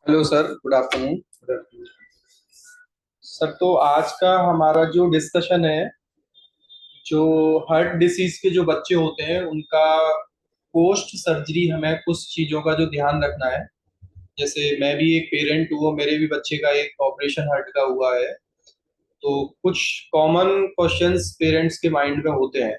Hello sir, good afternoon. Sir, तो आज का हमारा जो डिस्कशन है, जो हार्ट डिसीज के जो बच्चे होते हैं उनका पोस्ट सर्जरी हमें कुछ चीज़ों का जो ध्यान रखना है। जैसे मैं भी एक पेरेंट हूँ, मेरे भी बच्चे का एक ऑपरेशन हार्ट का हुआ है। तो कुछ कॉमन क्वेश्चंस पेरेंट्स के माइंड में होते हैं।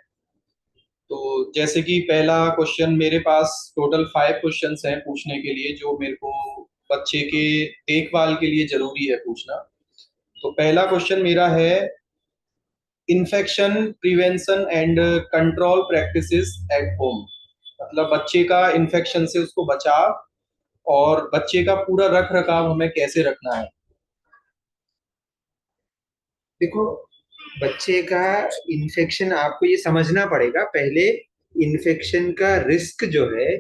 तो जैसे कि पहला क्वेश्चन, मेरे पास टोटल 5 क्वेश्चंस हैं पूछने के लिए, जो मेरे को बच्चे के देखभाल के लिए जरूरी है पूछना। तो पहला क्वेश्चन मेरा है, infection prevention and control practices at home. मतलब बच्चे का इन्फेक्शन से उसको बचाव और बच्चे का पूरा रख रखाव हमें कैसे रखना है। देखो, बच्चे का इन्फेक्शन आपको ये समझना पड़ेगा पहले। इन्फेक्शन का रिस्क जो है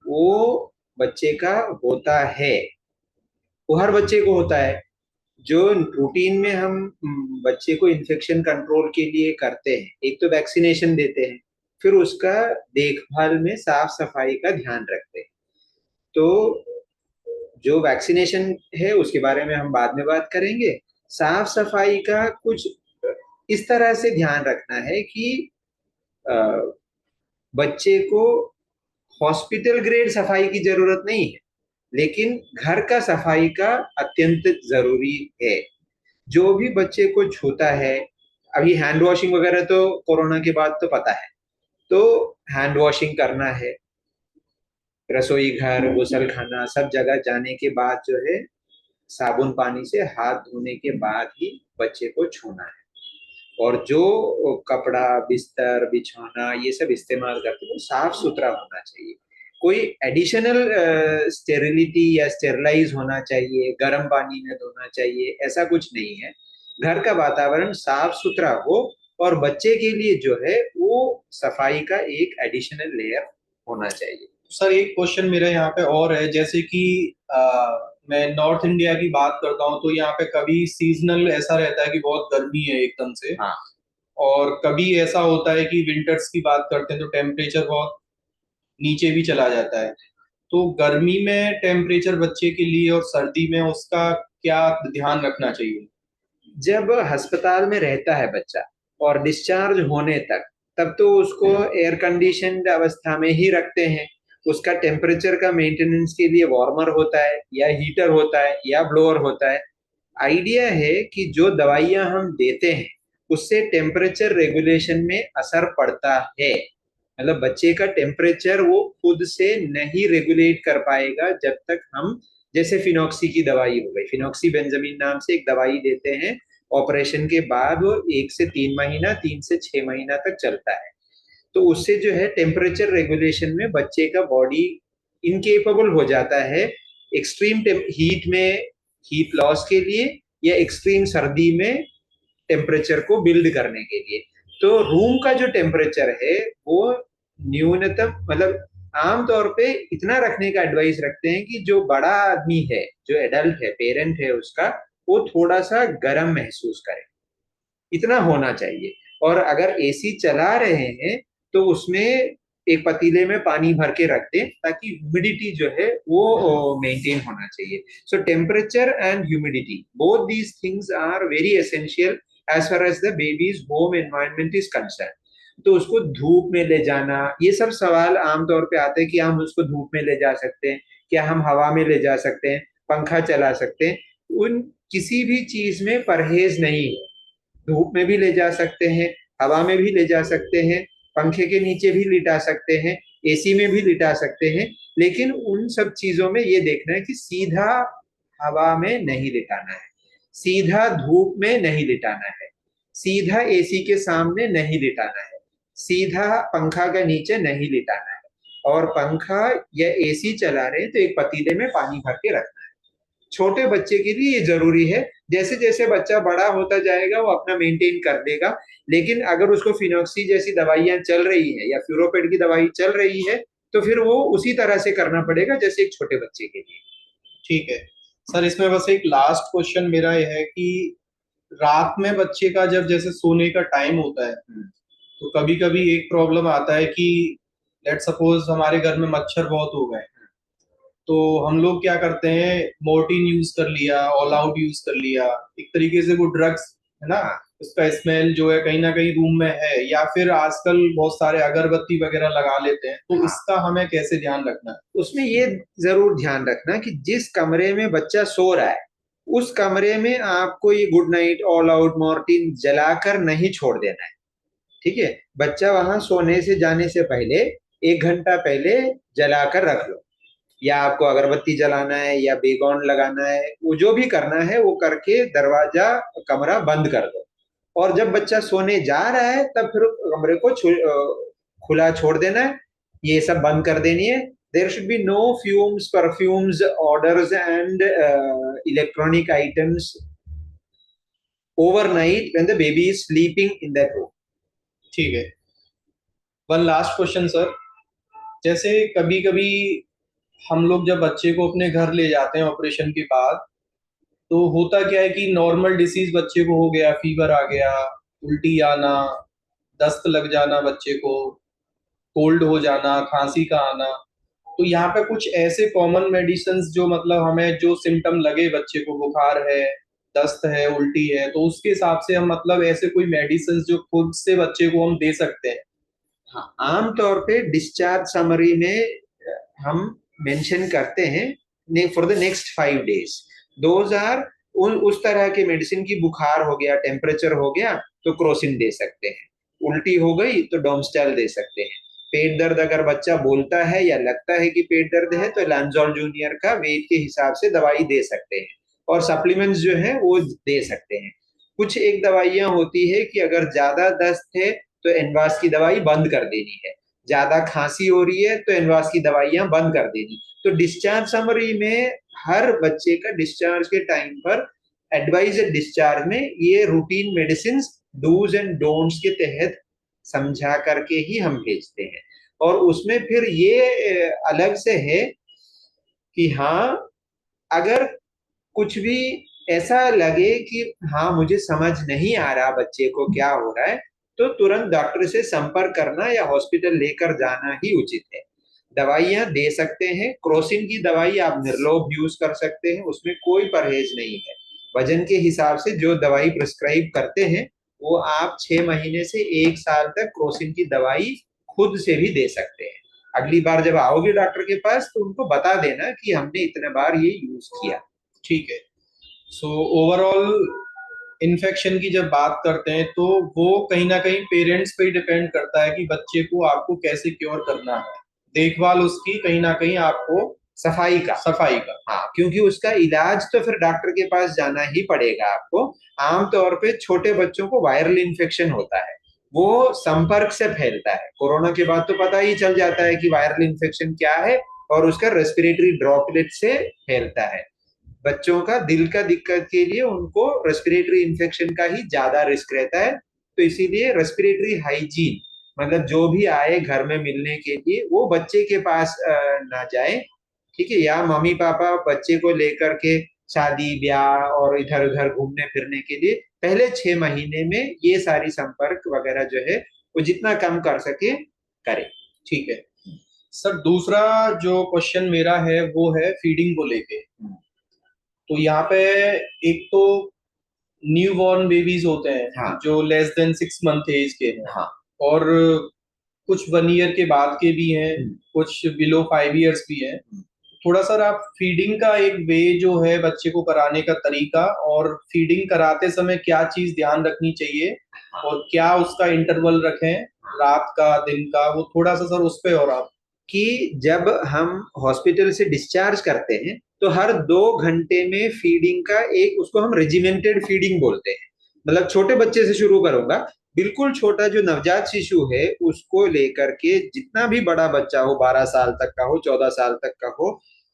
वो बच्चे का होता है। वो हर बच्चे को होता है। जो रूटीन में हम बच्चे को इन्फेक्शन कंट्रोल के लिए करते हैं, एक तो वैक्सीनेशन देते हैं, फिर उसका देखभाल में साफ सफाई का ध्यान रखते हैं। तो जो वैक्सीनेशन है उसके बारे में हम बाद में बात करेंगे। साफ सफाई का कुछ इस तरह से ध्यान रखना है कि अ, बच्चे को हॉस्पिटल ग्रेड सफाई की जरूरत नहीं है, लेकिन घर का सफाई का अत्यंत जरूरी है। जो भी बच्चे को छूता है, अभी हैंड वॉशिंग वगैरह तो कोरोना के बाद तो पता है, तो हैंड वॉशिंग करना है। रसोई घर, गुसल खाना, सब जगह जाने के बाद जो है साबुन पानी से हाथ धोने के बाद ही बच्चे को छूना है। और जो कपड़ा, बिस्तर, बिछौना ये सब इस्तेमाल करते हैं वो साफ सुथरा होना चाहिए। कोई एडिशनल स्टेरिलिटी या स्टेरलाइज होना चाहिए, गर्म पानी में धोना चाहिए, ऐसा कुछ नहीं है। घर का वातावरण साफ सुथरा हो और बच्चे के लिए जो है वो सफाई का एक एडिशनल लेयर होना चाहिए। सर, एक क्वेश्चन मेरा यहाँ पे और है। जैसे कि मैं नॉर्थ इंडिया की बात करता हूँ, तो यहाँ पे कभी सीजनल ऐसा रहता है कि बहुत गर्मी है एकदम से, हाँ। और कभी ऐसा होता है कि विंटर्स की बात करते हैं तो टेम्परेचर बहुत नीचे भी चला जाता है। तो गर्मी में टेम्परेचर बच्चे के लिए और सर्दी में उसका क्या ध्यान रखना चाहिए। जब अस्पताल में रहता है बच्चा और डिस्चार्ज होने तक, तब तो उसको एयर कंडीशनड अवस्था में ही रखते हैं। उसका टेम्परेचर का मेंटेनेंस के लिए वार्मर होता है या हीटर होता है या ब्लोअर होता है। आइडिया है कि जो दवाइयां हम देते हैं उससे टेम्परेचर रेगुलेशन में असर पड़ता है। मतलब बच्चे का टेम्परेचर वो खुद से नहीं रेगुलेट कर पाएगा जब तक हम, जैसे फिनॉक्सी की दवाई हो गई, फिनॉक्सी बेंजामिन नाम से एक दवाई देते हैं। ऑपरेशन के बाद वो 1 से 3 महीना, 3 से 6 महीना तक चलता है। तो उससे जो है टेम्परेचर रेगुलेशन में बच्चे का बॉडी इनकेपेबल हो जाता है एक्सट्रीम हीट में, हीट लॉस के लिए, या एक्सट्रीम सर्दी में टेम्परेचर को बिल्ड करने के लिए। तो रूम का जो टेम्परेचर है वो न्यूनतम, मतलब आमतौर पे इतना रखने का एडवाइस रखते हैं कि जो बड़ा आदमी है, जो एडल्ट है, पेरेंट है उसका, वो थोड़ा सा गर्म महसूस करे, इतना होना चाहिए। और अगर एसी चला रहे हैं तो उसमें एक पतीले में पानी भर के रख दें ताकि ह्यूमिडिटी जो है वो मेंटेन होना चाहिए। So temperature and humidity, both these things are very essential as far as the baby's home environment is concern. तो उसको धूप में ले जाना, ये सब सवाल आमतौर पे आते हैं कि हम उसको धूप में ले जा सकते हैं, क्या हम हवा में ले जा सकते हैं, पंखा चला सकते हैं। उन किसी भी चीज में परहेज नहीं है। धूप में भी ले जा सकते हैं, हवा में भी ले जा सकते हैं, पंखे के नीचे भी लिटा सकते हैं, एसी में भी लिटा सकते हैं। लेकिन उन सब चीजों में ये देखना है कि सीधा हवा में नहीं लिटाना है, सीधा धूप में नहीं लिटाना है, सीधा एसी के सामने नहीं लिटाना है, सीधा पंखा का नीचे नहीं लिटाना है। और पंखा या एसी चला रहे तो एक पतीले में पानी भर के रखना है। छोटे बच्चे के लिए ये जरूरी है। जैसे जैसे बच्चा बड़ा होता जाएगा वो अपना मेंटेन कर देगा। लेकिन अगर उसको फिनॉक्सी जैसी दवाइयां चल रही है या फ्यूरोपेड की दवाई चल रही है तो फिर वो उसी तरह से करना पड़ेगा जैसे एक छोटे बच्चे के लिए। ठीक है सर, इसमें बस एक लास्ट क्वेश्चन मेरा यह है कि रात में बच्चे का जब जैसे सोने का टाइम होता है, तो कभी कभी एक प्रॉब्लम आता है कि लेट सपोज हमारे घर में मच्छर बहुत हो गए, तो हम लोग क्या करते हैं, मोर्टीन यूज कर लिया, ऑल आउट यूज कर लिया, एक तरीके से वो ड्रग्स है ना, हाँ, उसका स्मेल जो है कहीं ना कहीं रूम में है, या फिर आजकल बहुत सारे अगरबत्ती वगैरह लगा लेते हैं, तो हाँ। इसका हमें कैसे ध्यान रखना है? उसमें ये जरूर ध्यान रखना कि जिस कमरे में बच्चा सो रहा है उस कमरे में आपको ये good night, all out, Morton जलाकर नहीं छोड़ देना है। ठीक है, बच्चा वहां सोने से जाने से पहले 1 घंटा पहले जलाकर रख लो, या आपको अगरबत्ती जलाना है या बेगॉन लगाना है, वो जो भी करना है वो करके दरवाजा, कमरा बंद कर दो। और जब बच्चा सोने जा रहा है तब फिर कमरे को खुला छोड़ देना है, ये सब बंद कर देनी है। There should be no fumes, perfumes, odours and electronic items overnight when the baby is sleeping in that room. ठीक है। वन लास्ट क्वेश्चन सर, जैसे कभी कभी हम लोग जब बच्चे को अपने घर ले जाते हैं ऑपरेशन के बाद, तो होता क्या है कि नॉर्मल डिसीज बच्चे को हो गया, फीवर आ गया, उल्टी आना, दस्त लग जाना बच्चे को, कोल्ड हो जाना, खांसी का आना, तो यहाँ पे कुछ ऐसे कॉमन मेडिसिन जो मतलब हमें जो सिम्टम लगे बच्चे को, बुखार है, दस्त है, उल्टी है, तो उसके हिसाब से हम मतलब ऐसे कोई मेडिसिन जो खुद से बच्चे को हम दे सकते हैं? हाँ, आमतौर पे डिस्चार्ज समरी में हम मेंशन करते हैं for the next 5 days, those are उस तरह के मेडिसिन की, बुखार हो गया, टेम्परेचर हो गया तो क्रोसिन दे सकते हैं, उल्टी हो गई तो डोमस्टैल दे सकते हैं, पेट दर्द अगर बच्चा बोलता है या लगता है कि पेट दर्द है तो लैंजॉल जूनियर का वेट के हिसाब से दवाई दे सकते हैं, और सप्लीमेंट्स जो है वो दे सकते हैं। कुछ एक दवाइयां होती है कि अगर ज्यादा दस्त है तो एनवास की दवाई बंद कर देनी है, ज्यादा खांसी हो रही है तो एनवास की दवाइयां बंद कर देनी। तो डिस्चार्ज समरी में हर बच्चे का डिस्चार्ज के टाइम पर एडवाइज डिस्चार्ज में ये routine medicine dos and don'ts के तहत समझा करके ही हम भेजते हैं। और उसमें फिर ये अलग से है कि हाँ, अगर कुछ भी ऐसा लगे कि हाँ मुझे समझ नहीं आ रहा बच्चे को क्या हो रहा है, तो तुरंत डॉक्टर से संपर्क करना या हॉस्पिटल लेकर जाना ही उचित है। दवाइयां दे सकते हैं, क्रोसिन की दवाई आप निर्लोभ यूज कर सकते हैं, उसमें कोई परहेज नहीं है। वजन के हिसाब से जो दवाई प्रिस्क्राइब करते हैं वो आप 6 महीने से 1 साल तक क्रोसिन की दवाई खुद से भी दे सकते हैं। अगली बार जब आओगे डॉक्टर के पास तो उनको बता देना कि हमने इतने बार ये यूज किया। ठीक है। सो ओवरऑल इन्फेक्शन की जब बात करते हैं तो वो कहीं ना कहीं पेरेंट्स पे ही डिपेंड करता है कि बच्चे को आपको कैसे क्योर करना है, देखभाल उसकी कहीं ना कहीं आपको, सफाई का। सफाई का। हाँ, क्योंकि उसका इलाज तो फिर डॉक्टर के पास जाना ही पड़ेगा आपको। आमतौर पे छोटे बच्चों को वायरल इन्फेक्शन होता है, वो संपर्क से फैलता है। कोरोना के बाद तो पता ही चल जाता है कि वायरल इन्फेक्शन क्या है, और उसका रेस्पिरेटरी ड्रॉपलेट से फैलता है। बच्चों का दिल का दिक्कत के लिए उनको रेस्पिरेटरी इन्फेक्शन का ही ज्यादा रिस्क रहता है, तो इसीलिए रेस्पिरेटरी हाइजीन, मतलब जो भी आए घर में मिलने के लिए वो बच्चे के पास ना जाए। ठीक है, या मम्मी पापा बच्चे को लेकर के शादी ब्याह और इधर उधर घूमने फिरने के लिए पहले 6 महीने में ये सारी संपर्क वगैरह जो है वो जितना कम कर सके करें। ठीक है सर, दूसरा जो क्वेश्चन मेरा है वो है फीडिंग को लेके। तो यहाँ पे एक तो न्यू बॉर्न बेबीज होते हैं, हाँ, जो लेस देन 6 मंथ एज के हैं, हाँ। और कुछ 1 ईयर के बाद के भी हैं, हम्म, कुछ बिलो 5 ईयर्स भी हैं। हम्म। थोड़ा सा आप फीडिंग का एक वे जो है बच्चे को कराने का तरीका, और फीडिंग कराते समय क्या चीज ध्यान रखनी चाहिए, और क्या उसका इंटरवल रखें, रात का दिन का, वो थोड़ा सा सर उस पे, और आप। कि जब हम हॉस्पिटल से डिस्चार्ज करते हैं तो हर 2 घंटे में फीडिंग का एक, उसको हम रेजिमेंटेड फीडिंग बोलते हैं। मतलब छोटे बच्चे से शुरू करूंगा, बिल्कुल छोटा जो नवजात शिशु है उसको लेकर के जितना भी बड़ा बच्चा हो, 12 साल तक का हो, 14 साल तक का हो,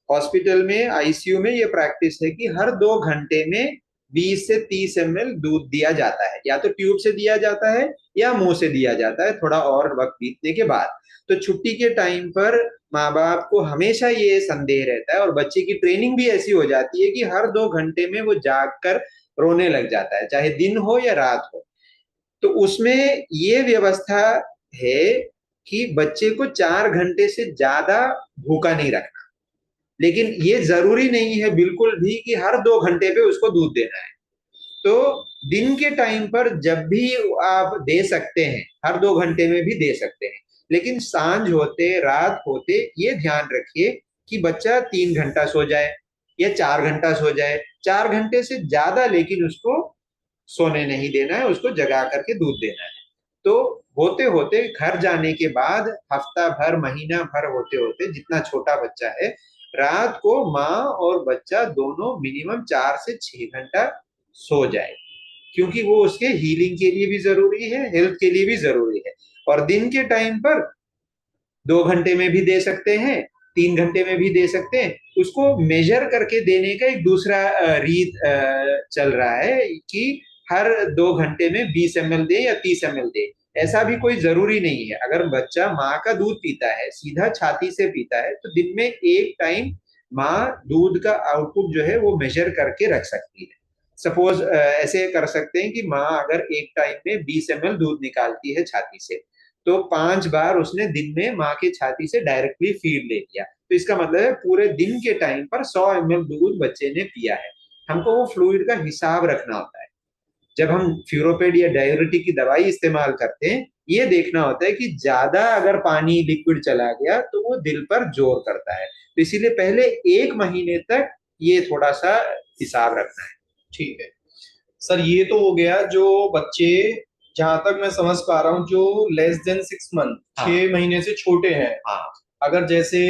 हॉस्पिटल में आईसीयू में ये प्रैक्टिस है कि हर 2 घंटे में 20 से 30 ml दूध दिया जाता है, या तो ट्यूब से दिया जाता है या मुंह से दिया जाता है थोड़ा और वक्त बीतने के बाद। तो छुट्टी के टाइम पर माँ बाप को हमेशा ये संदेह रहता है, और बच्चे की ट्रेनिंग भी ऐसी हो जाती है कि हर 2 घंटे में वो जाग कर रोने लग जाता है, चाहे दिन हो या रात हो। तो उसमें ये व्यवस्था है कि बच्चे को 4 घंटे से ज्यादा भूखा नहीं रखना। लेकिन ये जरूरी नहीं है बिल्कुल भी कि हर 2 घंटे पे उसको दूध देना है। तो दिन के टाइम पर जब भी आप दे सकते हैं, हर 2 घंटे में भी दे सकते हैं, लेकिन सांझ होते रात होते ये ध्यान रखिए कि बच्चा 3 घंटा सो जाए या 4 घंटा सो जाए, 4 घंटे से ज्यादा लेकिन उसको सोने नहीं देना है, उसको जगा करके दूध देना है। तो होते होते घर जाने के बाद हफ्ता भर महीना भर होते होते जितना छोटा बच्चा है, रात को माँ और बच्चा दोनों मिनिमम 4 से 6 घंटा सो जाए, क्योंकि वो उसके हीलिंग के लिए भी जरूरी है, हेल्थ के लिए भी जरूरी है। और दिन के टाइम पर 2 घंटे में भी दे सकते हैं, 3 घंटे में भी दे सकते हैं। उसको मेजर करके देने का एक दूसरा रीत चल रहा है कि हर 2 घंटे में 20 ml दे या 30 ml दे। ऐसा भी कोई जरूरी नहीं है। अगर बच्चा माँ का दूध पीता है, सीधा छाती से पीता है, तो दिन में एक टाइम माँ दूध का आउटपुट जो है वो मेजर करके रख सकती है। सपोज ऐसे कर सकते हैं कि माँ अगर एक टाइम में 20 ml दूध निकालती है छाती से, तो 5 बार उसने दिन में माँ के छाती से डायरेक्टली फीड ले लिया, तो इसका मतलब है पूरे दिन के टाइम पर 100 ml दूध बच्चे ने पिया है। हमको वो फ्लूइड का हिसाब रखना होता है। जब हम फ्यूरोपेड या डाययूरेटिक की दवाई इस्तेमाल करते हैं, ये देखना होता है कि ज्यादा अगर पानी लिक्विड चला गया तो वो दिल पर जोर करता है। तो इसीलिए पहले 1 महीने तक ये थोड़ा सा हिसाब रखना है। ठीक है सर, ये तो हो गया जो बच्चे, जहां तक मैं समझ पा रहा हूँ, जो लेस देन 6 मंथ, हाँ 6 महीने से छोटे हैं। हाँ अगर जैसे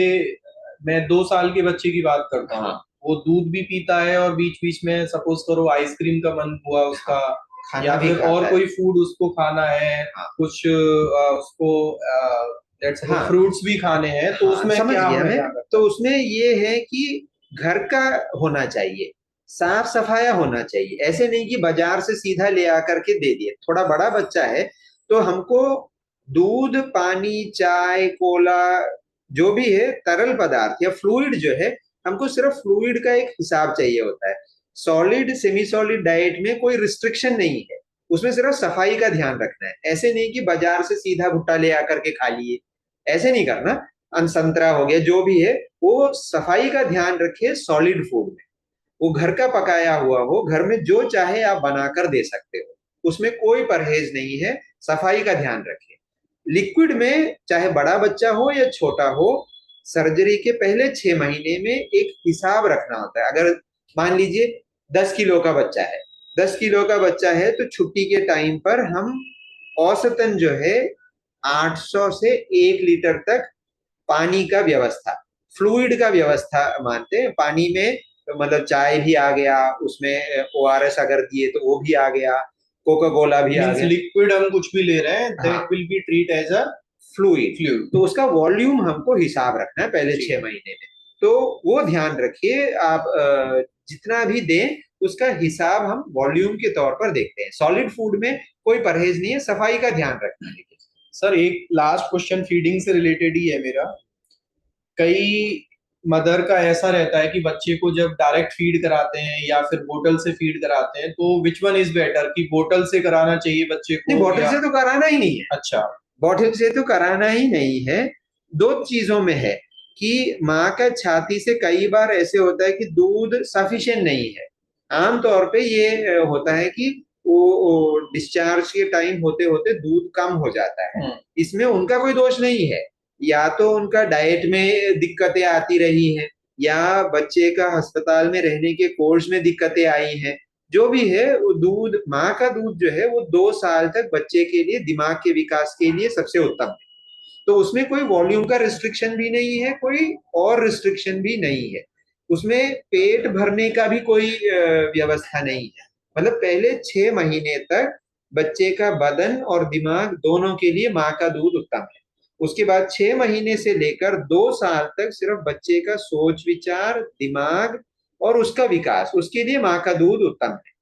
मैं 2 साल के बच्चे की बात करता हूँ, हाँ वो दूध भी पीता है और बीच बीच में सपोज करो आइसक्रीम का मन हुआ उसका, हाँ, खाना या भी फिर खाता और है। कोई फूड उसको खाना है, हाँ कुछ उसको लेट्स सपोज हाँ फ्रूट्स भी खाने हैं, तो हाँ, उसमें समझ क्या गया हमें मैं। ध्यान तो रखना उसमें ये है कि घर का होना चाहिए, साफ सफाया होना चाहिए। ऐसे नहीं कि बाजार से सीधा ले आकर के दे दिए। थोड़ा बड़ा बच्चा है तो हमको दूध पानी चाय कोला जो भी है तरल पदार्थ या फ्लूइड जो है, हमको सिर्फ फ्लूइड का एक हिसाब चाहिए होता है। सॉलिड सेमी सॉलिड डाइट में कोई रिस्ट्रिक्शन नहीं है, उसमें सिर्फ सफाई का ध्यान रखना है। ऐसे नहीं कि बाजार से सीधा भुट्टा ले आकर के खा लिए, ऐसे नहीं करना। संतरा हो गया जो भी है, वो सफाई का ध्यान रखिए। सॉलिड फूड में वो घर का पकाया हुआ हो, घर में जो चाहे आप बनाकर दे सकते हो, उसमें कोई परहेज नहीं है। सफाई का ध्यान रखिए। लिक्विड में चाहे बड़ा बच्चा हो या छोटा हो, सर्जरी के पहले 6 महीने में एक हिसाब रखना होता है। अगर मान लीजिए 10 किलो का बच्चा है, 10 किलो का बच्चा है, तो छुट्टी के टाइम पर हम औसतन जो है 800 से 1 लीटर तक पानी का व्यवस्था, फ्लूइड का व्यवस्था मानते हैं। पानी में तो मतलब चाय भी आ गया, उसमें ओआरएस अगर दिए तो वो भी आ गया, कोका कोला भी है। आ मीन्स गया। लिक्विड हम कुछ भी ले रहे हैं, हाँ that will be treat as a fluid. Fluid. तो उसका वॉल्यूम हमको हिसाब रखना है पहले ठीक 6 महीने में। तो वो ध्यान रखिए आप, जितना भी दें उसका हिसाब हम वॉल्यूम के तौर पर देखते हैं। सॉलिड फूड में कोई परहेज नहीं है, सफाई का ध्यान रखना है। सर, एक लास्ट क्वेश्चन फीडिंग से रिलेटेड ही है मेरा। कई मदर का ऐसा रहता है कि बच्चे को जब डायरेक्ट फीड कराते हैं या फिर बोतल से फीड कराते हैं, तो विच वन इज बेटर, कि बोतल से कराना चाहिए बच्चे नहीं, को बॉटल या? से तो कराना ही नहीं है। अच्छा। बॉटल से तो कराना ही नहीं है। दो चीजों में है कि माँ का छाती से कई बार ऐसे होता है कि दूध सफिशिएंट नहीं है। आमतौर पे ये होता है कि वो डिस्चार्ज के टाइम होते होते दूध कम हो जाता है। इसमें उनका कोई दोष नहीं है। या तो उनका डाइट में दिक्कतें आती रही हैं, या बच्चे का अस्पताल में रहने के कोर्स में दिक्कतें आई हैं। जो भी है, वो दूध, माँ का दूध जो है वो 2 साल तक बच्चे के लिए, दिमाग के विकास के लिए सबसे उत्तम है। तो उसमें कोई वॉल्यूम का रिस्ट्रिक्शन भी नहीं है, कोई और रिस्ट्रिक्शन भी नहीं है। उसमें पेट भरने का भी कोई व्यवस्था नहीं है। मतलब पहले 6 महीने तक बच्चे का बदन और दिमाग दोनों के लिए माँ का दूध उत्तम है। उसके बाद 6 महीने से लेकर 2 साल तक सिर्फ बच्चे का सोच विचार, दिमाग और उसका विकास, उसके लिए माँ का दूध उत्तम है।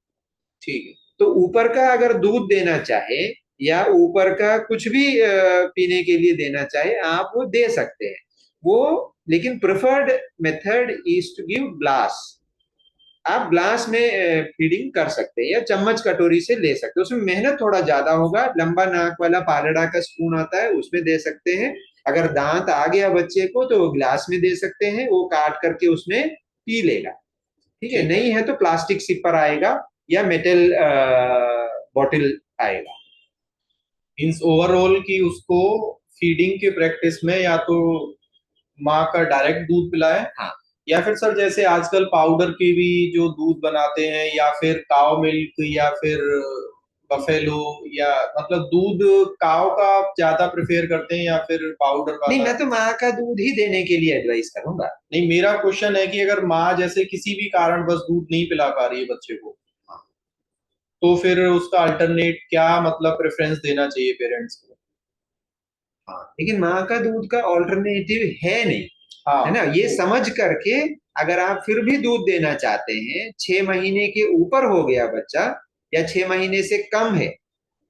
ठीक है। तो ऊपर का अगर दूध देना चाहे या ऊपर का कुछ भी पीने के लिए देना चाहे, आप वो दे सकते हैं वो। लेकिन preferred method is to give glass. आप ग्लास में फीडिंग कर सकते हैं या चम्मच कटोरी से ले सकते हैं। उसमें मेहनत थोड़ा ज्यादा होगा। लंबा नाक वाला पालड़ा का स्पून आता है, उसमें दे सकते हैं। अगर दांत आ गया बच्चे को तो वो ग्लास में दे सकते हैं, वो काट करके उसमें पी लेगा। ठीक है, ठीक है। नहीं है तो प्लास्टिक सिपर आएगा या मेटल बॉटल आएगा। मीन्स ओवरऑल कि उसको फीडिंग के प्रैक्टिस में या तो माँ का डायरेक्ट दूध पिलाएं, हाँ या फिर सर जैसे आजकल पाउडर के भी जो दूध बनाते हैं, या फिर काव मिल्क, या फिर बफेलो, या मतलब दूध काव का आप ज्यादा प्रेफर करते हैं या फिर पाउडर नहीं, वाला? मैं तो माँ का दूध ही देने के लिए एडवाइस करूंगा। नहीं, मेरा क्वेश्चन है कि अगर माँ जैसे किसी भी कारण बस दूध नहीं पिला पा रही है बच्चे को, तो फिर उसका अल्टरनेट क्या मतलब प्रेफरेंस देना चाहिए पेरेंट्स को? हाँ, लेकिन माँ का दूध का ऑल्टरनेटिव है नहीं, है ना, हाँ। ये समझ करके अगर आप फिर भी दूध देना चाहते हैं, 6 महीने के ऊपर हो गया बच्चा या 6 महीने से कम है,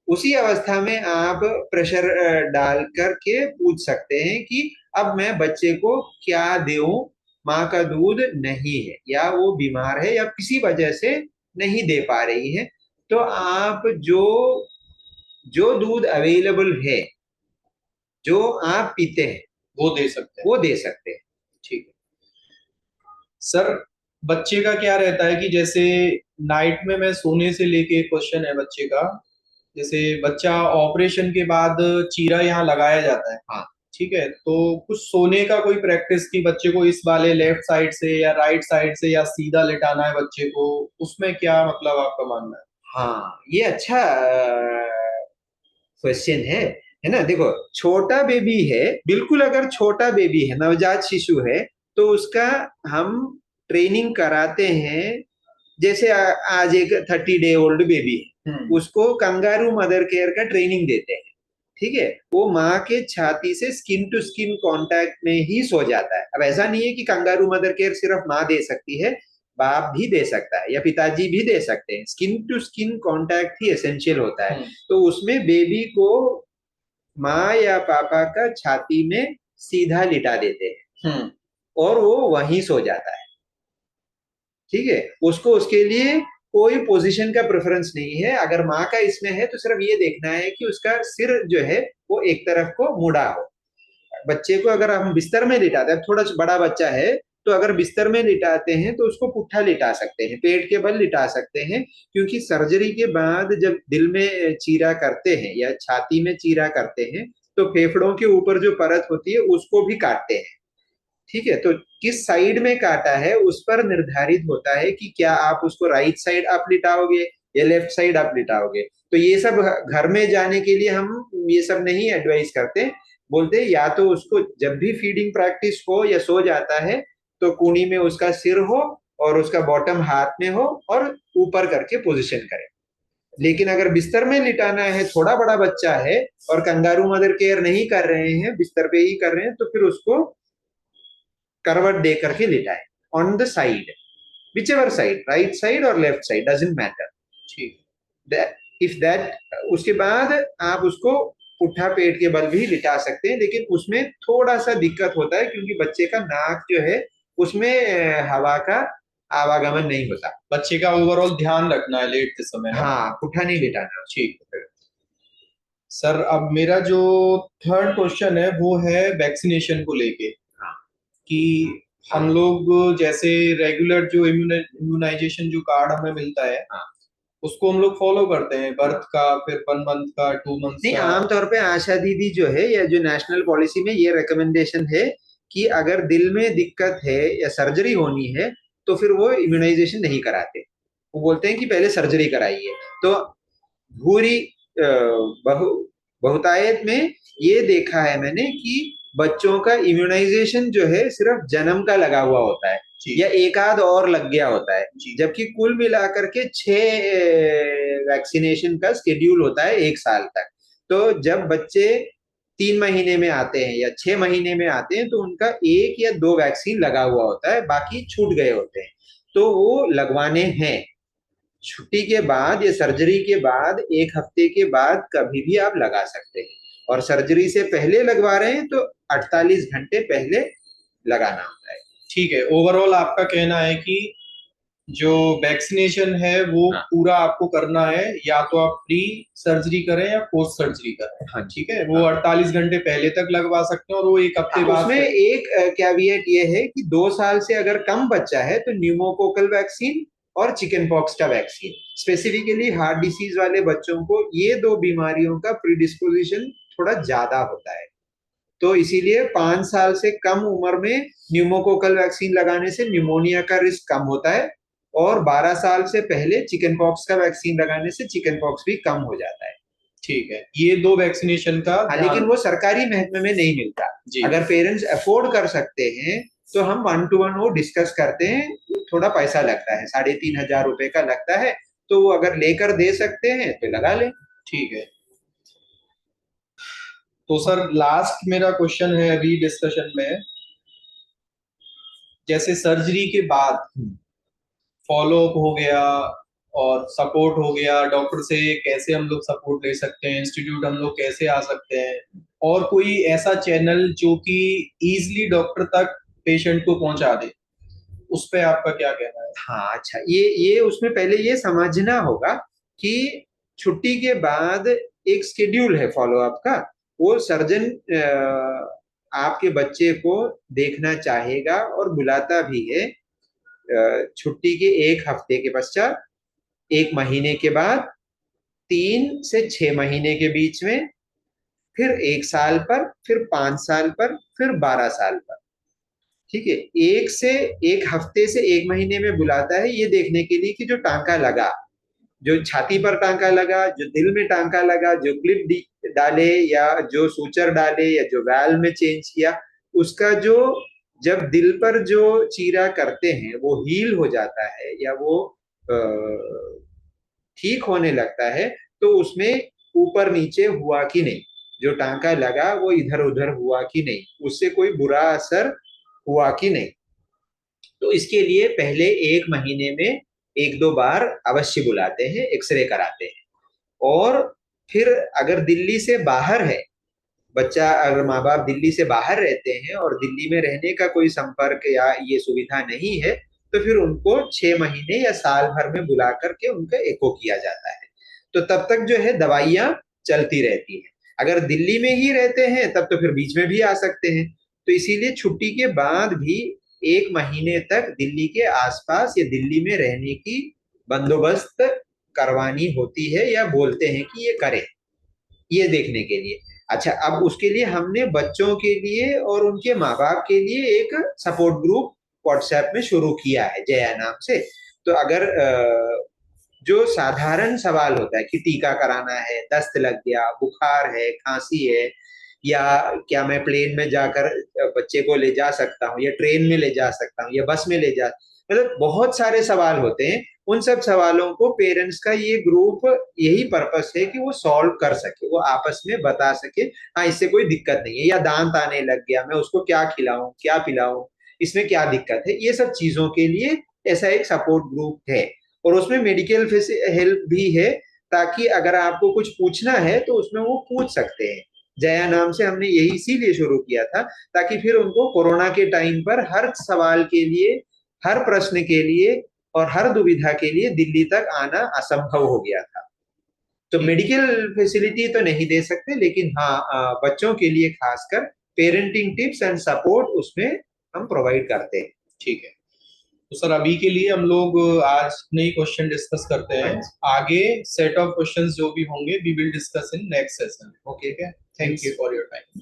उसी अवस्था में आप प्रेशर डाल करके पूछ सकते हैं कि अब मैं बच्चे को क्या दूं, माँ का दूध नहीं है या वो बीमार है या किसी वजह से नहीं दे पा रही है, तो आप जो जो दूध अवेलेबल है, जो आप पीते हैं, वो दे सकते हैं। वो दे सकते हैं। ठीक है सर। बच्चे का क्या रहता है कि जैसे नाइट में मैं सोने से लेके क्वेश्चन है बच्चे का, जैसे बच्चा ऑपरेशन के बाद चीरा यहाँ लगाया जाता है, हाँ ठीक है, तो कुछ सोने का कोई प्रैक्टिस की बच्चे को इस वाले लेफ्ट साइड से या राइट साइड से या सीधा लेटाना है बच्चे को, उसमें क्या मतलब आपका मानना है? हाँ, ये अच्छा क्वेश्चन है ना। देखो, छोटा बेबी है, बिल्कुल अगर छोटा बेबी है, नवजात शिशु है, तो उसका हम ट्रेनिंग कराते हैं। जैसे आज एक 30 डे ओल्ड बेबी है, उसको कंगारू मदर केयर का ट्रेनिंग देते हैं। ठीक है, वो माँ के छाती से स्किन टू स्किन कांटेक्ट में ही सो जाता है। अब ऐसा नहीं है कि कंगारू मदर केयर सिर्फ माँ दे सकती है, बाप भी दे सकता है या पिताजी भी दे सकते हैं। स्किन टू स्किन कांटेक्ट ही एसेंशियल होता है। तो उसमें बेबी को माँ या पापा का छाती में सीधा लिटा देते हैं और वो वहीं सो जाता है। ठीक है, उसको उसके लिए कोई पोजीशन का प्रेफरेंस नहीं है। अगर माँ का इसमें है तो सिर्फ ये देखना है कि उसका सिर जो है वो एक तरफ को मुड़ा हो। बच्चे को अगर हम बिस्तर में लिटाते हैं, थोड़ा बड़ा बच्चा है तो अगर बिस्तर में लिटाते हैं तो उसको पुट्ठा लिटा सकते हैं, पेट के बल लिटा सकते हैं, क्योंकि सर्जरी के बाद जब दिल में चीरा करते हैं या छाती में चीरा करते हैं तो फेफड़ों के ऊपर जो परत होती है उसको भी काटते हैं। ठीक है, तो किस साइड में काटा है उस पर निर्धारित होता है कि क्या आप उसको राइट साइड आप लिटाओगे या लेफ्ट साइड आप लिटाओगे। तो ये सब घर में जाने के लिए हम ये सब नहीं एडवाइस करते, बोलते या तो उसको जब भी फीडिंग प्रैक्टिस हो या सो जाता है तो कूनी में उसका सिर हो और उसका बॉटम हाथ में हो और ऊपर करके पोजिशन करें। लेकिन अगर बिस्तर में लिटाना है, थोड़ा बड़ा बच्चा है और कंगारू मदर केयर नहीं कर रहे हैं, बिस्तर पे ही कर रहे हैं, तो फिर उसको करवट दे करके लिटाए on the side, whichever side, right side और लेफ्ट साइड, डजेंट मैटर। ठीक, इफ दैट उसके बाद आप उसको पुट्ठा पेट के बल भी लिटा सकते हैं, लेकिन उसमें थोड़ा सा दिक्कत होता है क्योंकि बच्चे का नाक जो है उसमें हवा का आवागमन नहीं होता। बच्चे का ओवरऑल ध्यान रखना है लेटते समय ना? हाँ, पुट्ठा नहीं लिटाना। ठीक है सर। अब मेरा जो थर्ड क्वेश्चन है वो है वैक्सीनेशन को लेके, हाँ कि हम लोग जैसे रेगुलर जो इम्यूनाइजेशन जो कार्ड हमें मिलता है, हाँ, उसको हम लोग फॉलो करते हैं, बर्थ का, फिर 1 मंथ का, 2 मंथ्स नहीं, का। आमतौर पे आशा दीदी जो है या जो नेशनल पॉलिसी में ये रिकमेंडेशन है कि अगर दिल में दिक्कत है या सर्जरी होनी है तो फिर वो इम्यूनाइजेशन नहीं कराते। वो बोलते हैं कि पहले सर्जरी कराइए। तो भूरी बहु बहुतायत में ये देखा है मैंने कि बच्चों का इम्यूनाइजेशन जो है सिर्फ जन्म का लगा हुआ होता है या एक आध और लग गया होता है, जबकि कुल मिलाकर के 6 वैक्सीनेशन का स्केड्यूल होता है 1 साल तक। तो जब बच्चे 3 महीने में आते हैं या 6 महीने में आते हैं तो उनका 1 या 2 वैक्सीन लगा हुआ होता है, बाकी छूट गए होते हैं, तो वो लगवाने हैं। छुट्टी के बाद या सर्जरी के बाद 1 हफ्ते के बाद कभी भी आप लगा सकते हैं, और सर्जरी से पहले लगवा रहे हैं तो 48 घंटे पहले लगाना होता है। ठीक है, ओवरऑल आपका कहना है कि जो वैक्सीनेशन है वो हाँ पूरा आपको करना है, या तो आप प्री सर्जरी करें या पोस्ट सर्जरी करें। हाँ जी। ठीक है, वो हाँ 48 घंटे पहले तक लगवा सकते हैं और वो एक हाँ, हफ्ते बाद उसमें एक कैविएट ये है कि 2 साल से अगर कम बच्चा है तो न्यूमोकोकल वैक्सीन और चिकन पॉक्स का वैक्सीन, स्पेसिफिकली हार्ट डिसीज वाले बच्चों को ये दो बीमारियों का प्रीडिस्पोजिशन थोड़ा ज्यादा होता है। तो इसीलिए 5 साल से कम उम्र में न्यूमोकोकल वैक्सीन लगाने से निमोनिया का रिस्क कम होता है, और 12 साल से पहले चिकन पॉक्स का वैक्सीन लगाने से चिकन पॉक्स भी कम हो जाता है। ठीक है, ये दो वैक्सीनेशन का हाँ, लेकिन ध्यान। वो सरकारी महकमे में नहीं मिलता। जी। अगर पेरेंट्स अफोर्ड कर सकते हैं तो हम 1 to 1 वो डिस्कस करते हैं। थोड़ा पैसा लगता है, 3,500 रुपए का लगता है, तो वो अगर लेकर दे सकते हैं तो लगा लें। ठीक है, तो सर लास्ट मेरा क्वेश्चन है अभी डिस्कशन में, जैसे सर्जरी के बाद फॉलो अप हो गया और सपोर्ट हो गया, डॉक्टर से कैसे हम लोग सपोर्ट ले सकते हैं, इंस्टीट्यूट हम लोग कैसे आ सकते हैं, और कोई ऐसा चैनल जो कि इजीली डॉक्टर तक पेशेंट को पहुंचा दे, उस पे आपका क्या कहना है? हाँ अच्छा, ये उसमें पहले ये समझना होगा कि छुट्टी के बाद एक शेड्यूल है फॉलो अप का। वो सर्जन आपके बच्चे को देखना चाहेगा और बुलाता भी है छुट्टी के 1 हफ्ते के पश्चात, 1 महीने के बाद, 3 से 6 महीने के बीच में, फिर 1 साल पर, फिर 5 साल पर, फिर 12 साल पर। ठीक है, 1 हफ्ते से 1 महीने में बुलाता है ये देखने के लिए कि जो टांका लगा, जो छाती पर टांका लगा, जो दिल में टांका लगा, जो क्लिप डाले या जो सूचर डाले या जो वाल्व में चेंज किया, उसका जो जब दिल पर जो चीरा करते हैं वो हील हो जाता है या वो ठीक होने लगता है, तो उसमें ऊपर नीचे हुआ कि नहीं, जो टांका लगा वो इधर उधर हुआ कि नहीं, उससे कोई बुरा असर हुआ कि नहीं। तो इसके लिए पहले 1 महीने में 1-2 बार अवश्य बुलाते हैं, एक्सरे कराते हैं। और फिर अगर दिल्ली से बाहर है बच्चा, अगर माँ बाप दिल्ली से बाहर रहते हैं और दिल्ली में रहने का कोई संपर्क या ये सुविधा नहीं है, तो फिर उनको 6 महीने या साल भर में बुला करके उनका एको किया जाता है। तो तब तक जो है दवाइयां चलती रहती हैं। अगर दिल्ली में ही रहते हैं तब तो फिर बीच में भी आ सकते हैं। तो इसीलिए छुट्टी के बाद भी 1 महीने तक दिल्ली के आसपास या दिल्ली में रहने की बंदोबस्त करवानी होती है, या बोलते हैं कि ये करें, ये देखने के लिए। अच्छा, अब उसके लिए हमने बच्चों के लिए और उनके माँ बाप के लिए एक सपोर्ट ग्रुप व्हाट्सएप में शुरू किया है जया नाम से। तो अगर जो साधारण सवाल होता है कि टीका कराना है, दस्त लग गया, बुखार है, खांसी है, या क्या मैं प्लेन में जाकर बच्चे को ले जा सकता हूँ, या ट्रेन में ले जा सकता हूँ, या बस में ले जा, मतलब बहुत सारे सवाल होते हैं। उन सब सवालों को पेरेंट्स का ये ग्रुप, यही पर्पस है कि वो सॉल्व कर सके, वो आपस में बता सके हाँ इससे कोई दिक्कत नहीं है, या दांत आने लग गया, मैं उसको क्या खिलाऊं क्या पिलाऊं, इसमें क्या दिक्कत है, ये सब चीजों के लिए ऐसा एक सपोर्ट ग्रुप है। और उसमें मेडिकल हेल्प भी है, ताकि अगर आपको कुछ पूछना है तो उसमें वो पूछ सकते हैं। जया नाम से हमने यही इसीलिए शुरू किया था, ताकि फिर उनको कोरोना के टाइम पर हर सवाल के लिए, हर प्रश्न के लिए और हर दुविधा के लिए दिल्ली तक आना असंभव हो गया था। तो मेडिकल फैसिलिटी तो नहीं दे सकते, लेकिन हाँ बच्चों के लिए खासकर पेरेंटिंग टिप्स एंड सपोर्ट उसमें हम प्रोवाइड करते हैं। ठीक है, तो सर अभी के लिए हम लोग आज नई क्वेश्चन डिस्कस करते हैं, आगे सेट ऑफ क्वेश्चंस जो भी होंगे we will discuss in next session. Okay, thank you for your time.